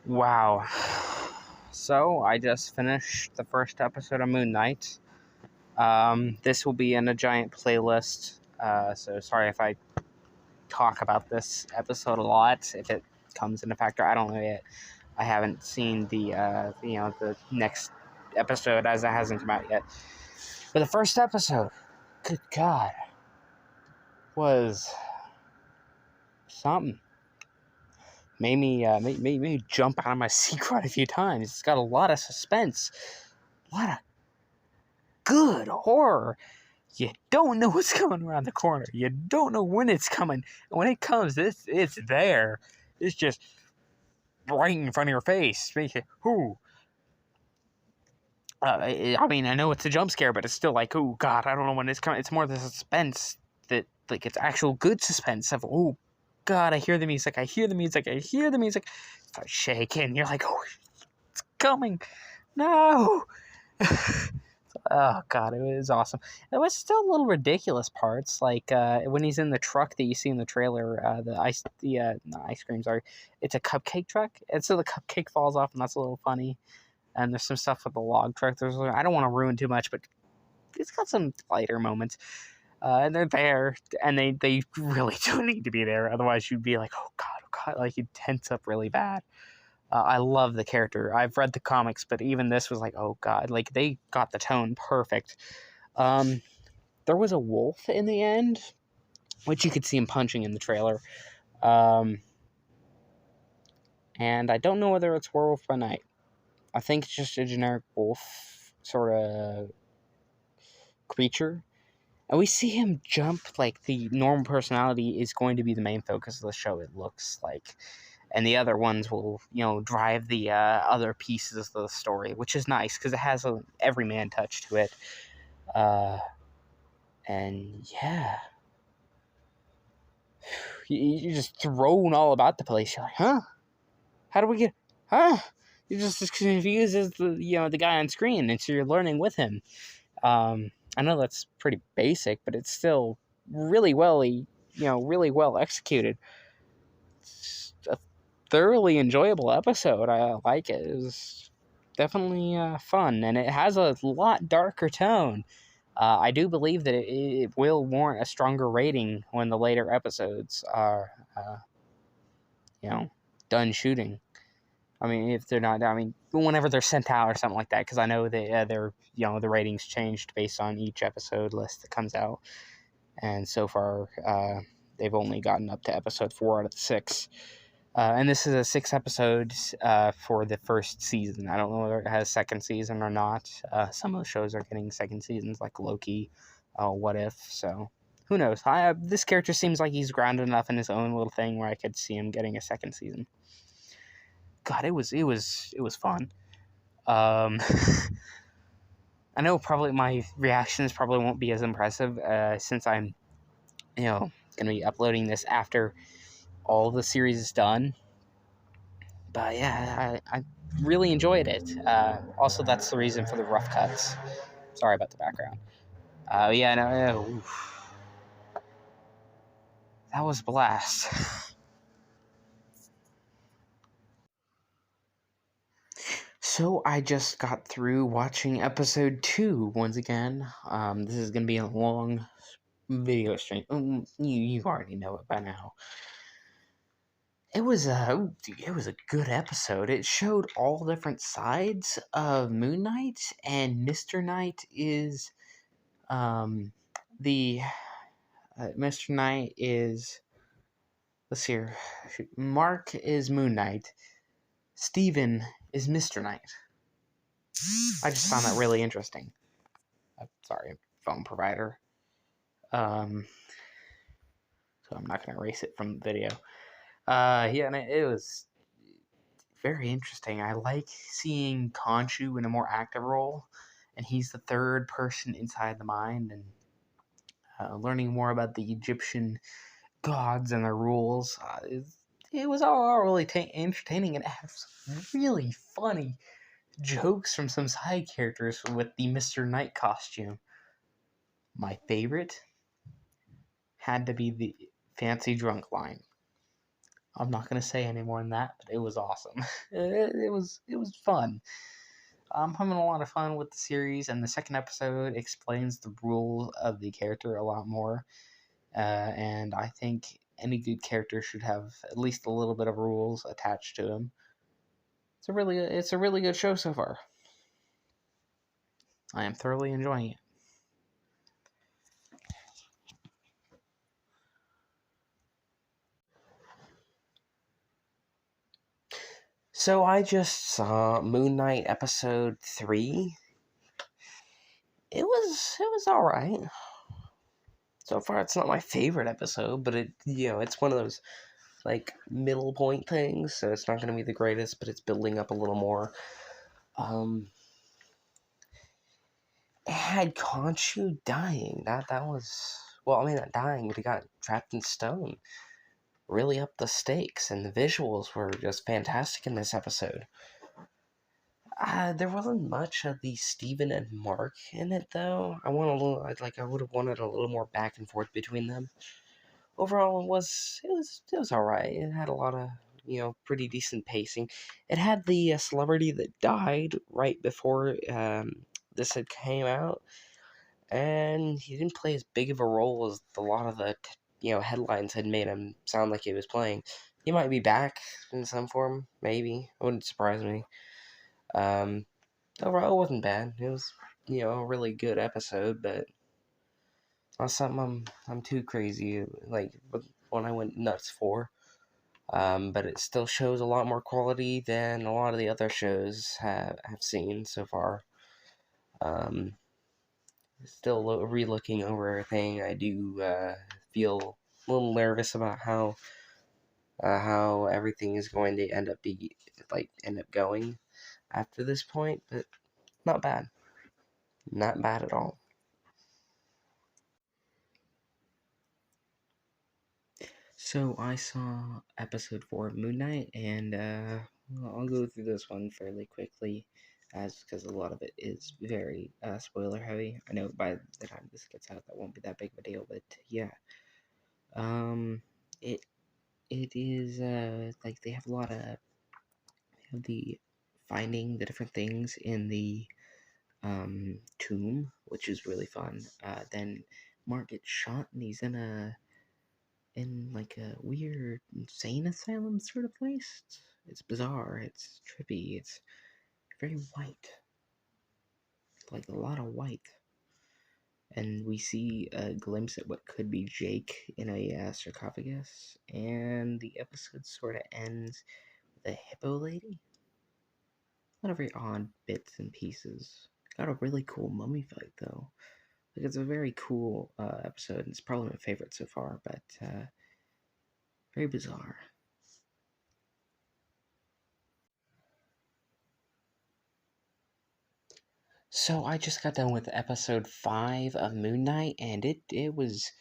Wow. So, I just finished the first episode of Moonknight. This will be in a giant playlist, so sorry if I talk about this episode a lot, if it comes into factor. I don't know yet. I haven't seen the next episode, as it hasn't come out yet. But the first episode, good God, was something. Made me jump out of my seat quite a few times. It's got a lot of suspense, a lot of good horror. You don't know what's coming around the corner. You don't know when it's coming. And when it comes, it's there. It's just right in front of your face. Whoo. I mean, I know it's a jump scare, but it's still like, oh God, I don't know when it's coming. It's more the suspense that, like, it's actual good suspense of, oh God, I hear the music. Start shaking. You're like, oh, it's coming. No. Oh God, it was awesome. There was still little ridiculous parts, like when he's in the truck that you see in the trailer. The ice cream. Sorry, it's a cupcake truck, and so the cupcake falls off, and that's a little funny. And there's some stuff with the log truck. I don't want to ruin too much, but it's got some lighter moments. And they're there, and they really do need to be there. Otherwise, you'd be like, oh God, like you'd tense up really bad. I love the character. I've read the comics, but even this was like, oh God, like they got the tone perfect. There was a wolf in the end, which you could see him punching in the trailer. And I don't know whether it's Werewolf by Night. I think it's just a generic wolf sort of creature. And we see him jump, like the normal personality is going to be the main focus of the show, it looks like. And the other ones will, drive the other pieces of the story, which is nice because it has a everyman touch to it. And yeah, you're just thrown all about the place. You're like, huh? How do we get? Huh? You're just as confused as the guy on screen, and so you're learning with him. I know that's pretty basic, but it's still really well executed. It's a thoroughly enjoyable episode. I like it. It was definitely fun, and it has a lot darker tone. I do believe that it will warrant a stronger rating when the later episodes are, done shooting. I mean, if they're not, whenever they're sent out or something like that, because I know they're, the ratings changed based on each episode list that comes out, and so far, they've only gotten up to episode 4 out of the 6. And this is a 6 episodes for the first season. I don't know whether it has second season or not. Some of the shows are getting second seasons, like Loki, What If, so who knows. This character seems like he's grounded enough in his own little thing where I could see him getting a second season. God, it was fun. I know probably my reactions probably won't be as impressive since I'm, going to be uploading this after all the series is done. But yeah, I really enjoyed it. Also, that's the reason for the rough cuts. Sorry about the background. That was a blast. So I just got through watching episode 2 once again. This is going to be a long video stream. You already know it by now. It was a good episode. It showed all different sides of Moon Knight, and Mr. Knight is Mr. Knight is, let's see here. Mark is Moon Knight. Steven is Mr. Knight. I just found that really interesting. Sorry, phone provider. So I'm not going to erase it from the video. And it was very interesting. I like seeing Khonshu in a more active role, and he's the third person inside the mind, and learning more about the Egyptian gods and their rules. It was all really entertaining, and it had some really funny jokes from some side characters with the Mr. Knight costume. My favorite had to be the fancy drunk line. I'm not gonna say any more than that, but it was awesome. It was fun. I'm having a lot of fun with the series, and the second episode explains the rules of the character a lot more. And I think any good character should have at least a little bit of rules attached to him. It's a really good show so far. I am thoroughly enjoying it. So I just saw Moonknight episode 3. It was all right. So far, it's not my favorite episode, but it's one of those like middle point things. So it's not going to be the greatest, but it's building up a little more. It had Khonshu dying. That was, well, I mean, not dying, but he got trapped in stone. Really up the stakes, and the visuals were just fantastic in this episode. There wasn't much of the Steven and Mark in it, though. I would have wanted a little more back and forth between them. Overall, it was all right. It had a lot of pretty decent pacing. It had the celebrity that died right before this had came out, and he didn't play as big of a role as a lot of the headlines had made him sound like he was playing. He might be back in some form, maybe. It wouldn't surprise me. Um, Overall, it wasn't bad. It was a really good episode, but not something I'm too crazy like when I went nuts for. But it still shows a lot more quality than a lot of the other shows have seen so far. Um, Still re-looking over everything. I do feel a little nervous about how everything is going to end up going after this point, but not bad, not bad at all. So I saw episode 4 of Moonknight, and I'll go through this one fairly quickly, as because a lot of it is very spoiler heavy. I know by the time this gets out, that won't be that big of a deal, but yeah, um, it it is like they have a lot of the finding the different things in the tomb, which is really fun. Then Mark gets shot, and he's in like a weird insane asylum sort of place. It's bizarre. It's trippy. It's very white, like a lot of white. And we see a glimpse at what could be Jake in a sarcophagus. And the episode sort of ends with a hippo lady. A lot of very odd bits and pieces. Got a really cool mummy fight though. Like it's a very cool episode. It's probably my favorite so far, but very bizarre. So I just got done with episode 5 of Moonknight, and it was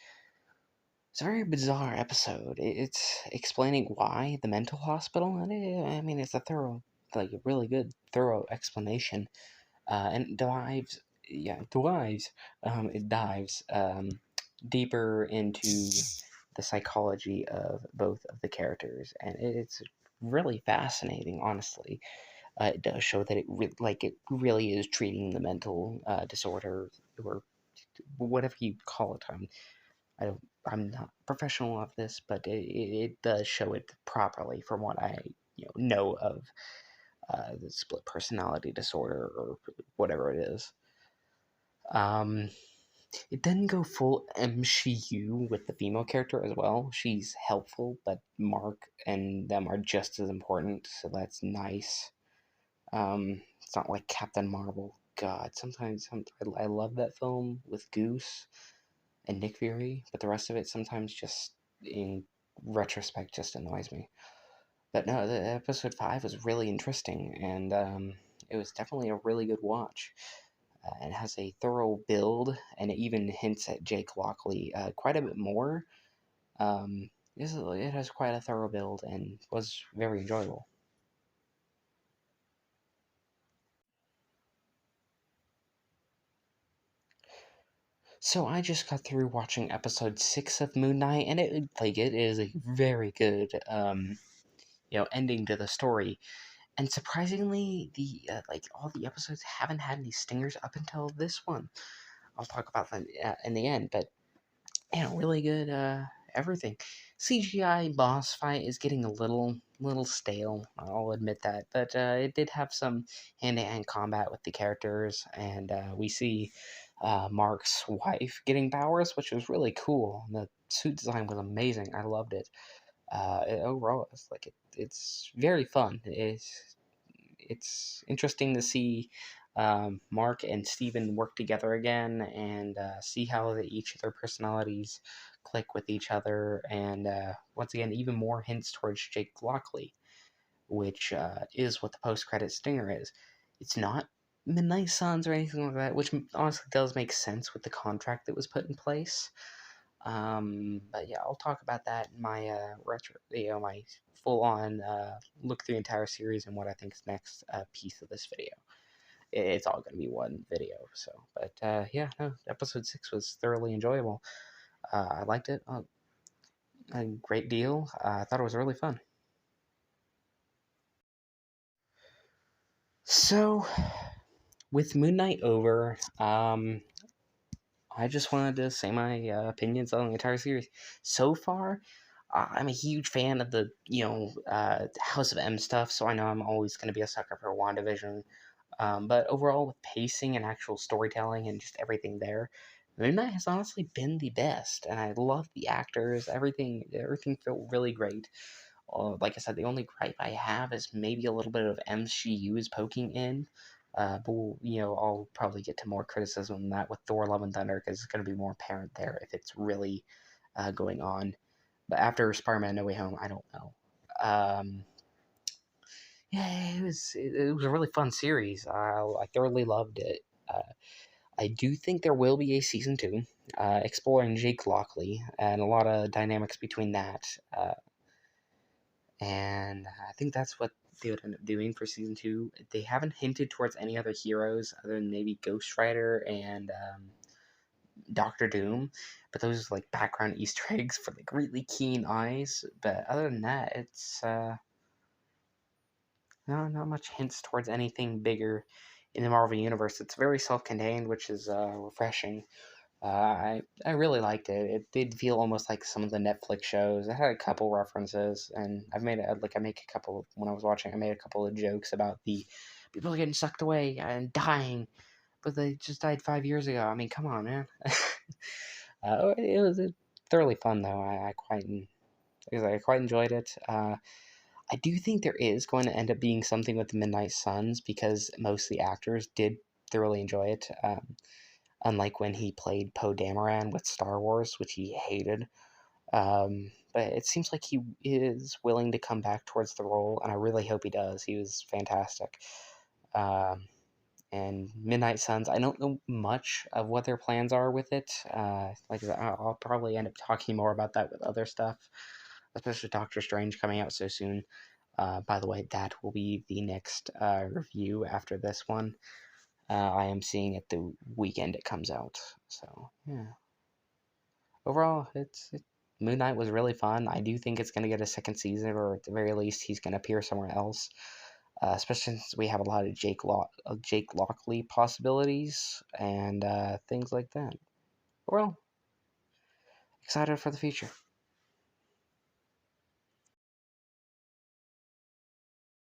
it's a very bizarre episode. It's explaining why the mental hospital, and I mean it's a thorough, like a really good thorough explanation, and it dives deeper into the psychology of both of the characters, and it's really fascinating, honestly. It does show that it really is treating the mental disorder or whatever you call it. I don't, I'm not professional of this, but it does show it properly from what I know of the split personality disorder or whatever it is. Um, it doesn't go full MCU with the female character as well. She's helpful, but Mark and them are just as important, so that's nice. It's not like Captain Marvel. God, I love that film with Goose and Nick Fury, but the rest of it sometimes just, in retrospect, just annoys me. But no, the episode 5 was really interesting, and it was definitely a really good watch. It has a thorough build, and it even hints at Jake Lockley quite a bit more. It has quite a thorough build and was very enjoyable. So I just got through watching episode 6 of Moonknight, and it is a very good. ending to the story. And surprisingly, the like all the episodes haven't had any stingers up until this one. I'll talk about that in the end, but really good everything. CGI boss fight is getting a little stale. I'll admit that, but it did have some hand-to-hand combat with the characters, and we see Mark's wife getting powers, which was really cool. The suit design was amazing. I loved it. Overall, it's very fun. It's interesting to see Mark and Steven work together again and see how each of their personalities click with each other. And once again, even more hints towards Jake Lockley, which is what the post-credit stinger is. It's not Midnight Suns or anything like that, which honestly does make sense with the contract that was put in place. But yeah, I'll talk about that in my my full-on look through the entire series and what I think is next piece of this video. It's all going to be one video. So, but yeah, no, episode 6 was thoroughly enjoyable. I liked it a great deal. I thought it was really fun. So, with Moonknight over, I just wanted to say my opinions on the entire series. So far, I'm a huge fan of the House of M stuff, so I know I'm always going to be a sucker for WandaVision. But overall, with pacing and actual storytelling and just everything there, Moon Knight has honestly been the best, and I love the actors. Everything felt really great. Like I said, the only gripe I have is maybe a little bit of MCU is poking in. But I'll probably get to more criticism on that with Thor: Love and Thunder because it's going to be more apparent there if it's really going on. But after Spider-Man: No Way Home, I don't know. Yeah, it was a really fun series. I thoroughly loved it. I do think there will be a season 2, exploring Jake Lockley and a lot of dynamics between that. And I think that's what they would end up doing for season 2. They haven't hinted towards any other heroes other than maybe Ghost Rider and Doctor Doom, but those are like background Easter eggs for like really keen eyes. But other than that, it's not much hints towards anything bigger in the Marvel Universe. It's very self-contained, which is refreshing. I really liked it. It did feel almost like some of the Netflix shows. It had a couple references, and I make a couple when I was watching. I made a couple of jokes about the people getting sucked away and dying, but they just died 5 years ago. I mean, come on, man. It was thoroughly fun though. I quite enjoyed it. I do think there is going to end up being something with the Midnight Suns because most of the actors did thoroughly enjoy it. Unlike when he played Poe Dameron with Star Wars, which he hated. But it seems like he is willing to come back towards the role, and I really hope he does. He was fantastic. And Midnight Suns, I don't know much of what their plans are with it. Like I said, I'll probably end up talking more about that with other stuff, especially Doctor Strange coming out so soon. By the way, that will be the next review after this one. I am seeing it the weekend it comes out. So, yeah. Overall, Moon Knight was really fun. I do think it's going to get a second season, or at the very least, he's going to appear somewhere else. Especially since we have a lot of Jake Lockley possibilities and things like that. Well, excited for the future.